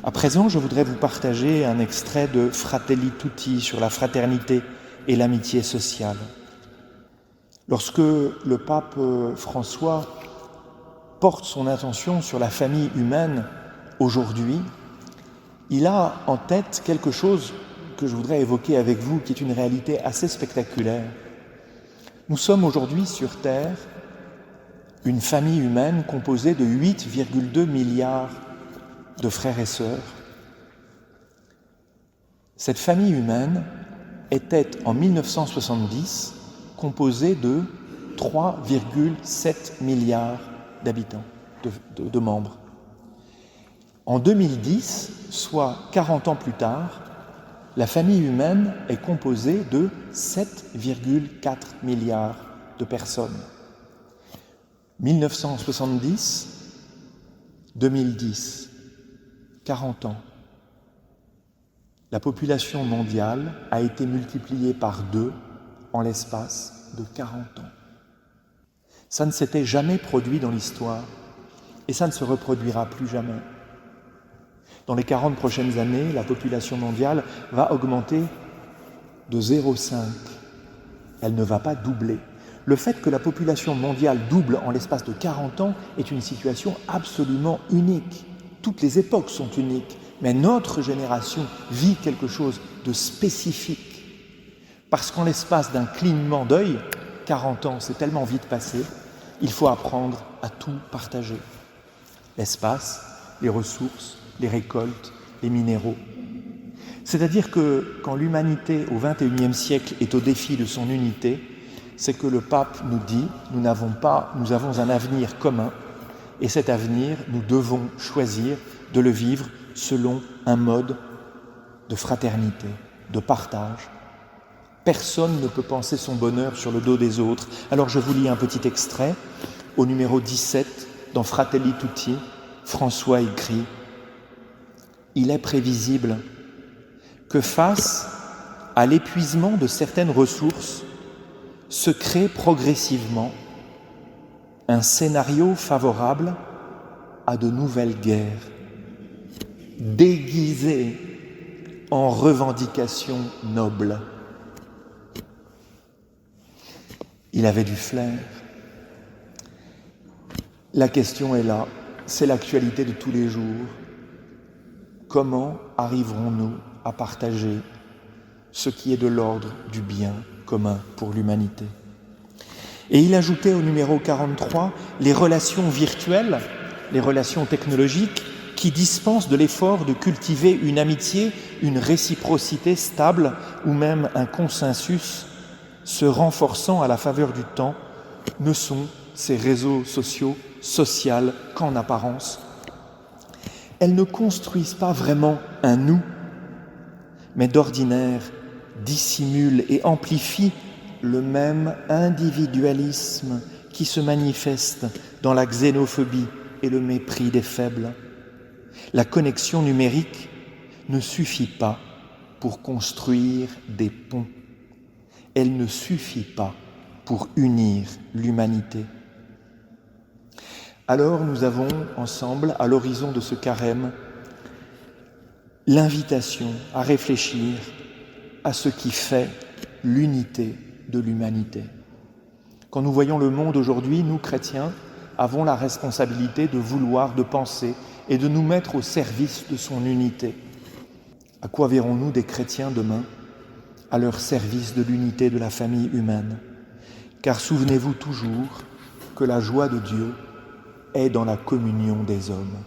À présent, je voudrais vous partager un extrait de Fratelli Tutti sur la fraternité et l'amitié sociale. Lorsque le pape François porte son attention sur la famille humaine aujourd'hui, il a en tête quelque chose que je voudrais évoquer avec vous, qui est une réalité assez spectaculaire. Nous sommes aujourd'hui sur Terre une famille humaine composée de 8,2 milliards de frères et sœurs. Cette famille humaine était en 1970 composée de 3,7 milliards d'habitants, de membres. En 2010, soit 40 ans plus tard, la famille humaine est composée de 7,4 milliards de personnes. 1970, 2010, 40 ans. La population mondiale a été multipliée par 2 en l'espace de 40 ans. Ça ne s'était jamais produit dans l'histoire et ça ne se reproduira plus jamais. Dans les 40 prochaines années, la population mondiale va augmenter de 0,5. Elle ne va pas doubler. Le fait que la population mondiale double en l'espace de 40 ans est une situation absolument unique. Toutes les époques sont uniques, mais notre génération vit quelque chose de spécifique. Parce qu'en l'espace d'un clignement d'œil, 40 ans, c'est tellement vite passé, il faut apprendre à tout partager. L'espace, les ressources, les récoltes, les minéraux. C'est-à-dire que quand l'humanité au XXIe siècle est au défi de son unité, c'est que le pape nous dit, nous avons un avenir commun, et cet avenir, nous devons choisir de le vivre selon un mode de fraternité, de partage. Personne ne peut penser son bonheur sur le dos des autres. Alors je vous lis un petit extrait. Au numéro 17, dans Fratelli Tutti, François écrit « Il est prévisible que face à l'épuisement de certaines ressources, se crée progressivement un scénario favorable à de nouvelles guerres, déguisées en revendications nobles. » Il avait du flair. La question est là, c'est l'actualité de tous les jours. Comment arriverons-nous à partager ce qui est de l'ordre du bien commun pour l'humanité? Et il ajoutait au numéro 43 les relations virtuelles, les relations technologiques qui dispensent de l'effort de cultiver une amitié, une réciprocité stable ou même un consensus se renforçant à la faveur du temps, ne sont ces réseaux sociaux, sociales qu'en apparence. Elles ne construisent pas vraiment un nous, mais d'ordinaire dissimulent et amplifient le même individualisme qui se manifeste dans la xénophobie et le mépris des faibles. La connexion numérique ne suffit pas pour construire des ponts. Elle ne suffit pas pour unir l'humanité. Alors nous avons ensemble, à l'horizon de ce carême, l'invitation à réfléchir à ce qui fait l'unité de l'humanité. Quand nous voyons le monde aujourd'hui, nous, chrétiens, avons la responsabilité de vouloir, de penser et de nous mettre au service de son unité. À quoi verrons-nous des chrétiens demain? À leur service de l'unité de la famille humaine. Car souvenez-vous toujours que la joie de Dieu est dans la communion des hommes.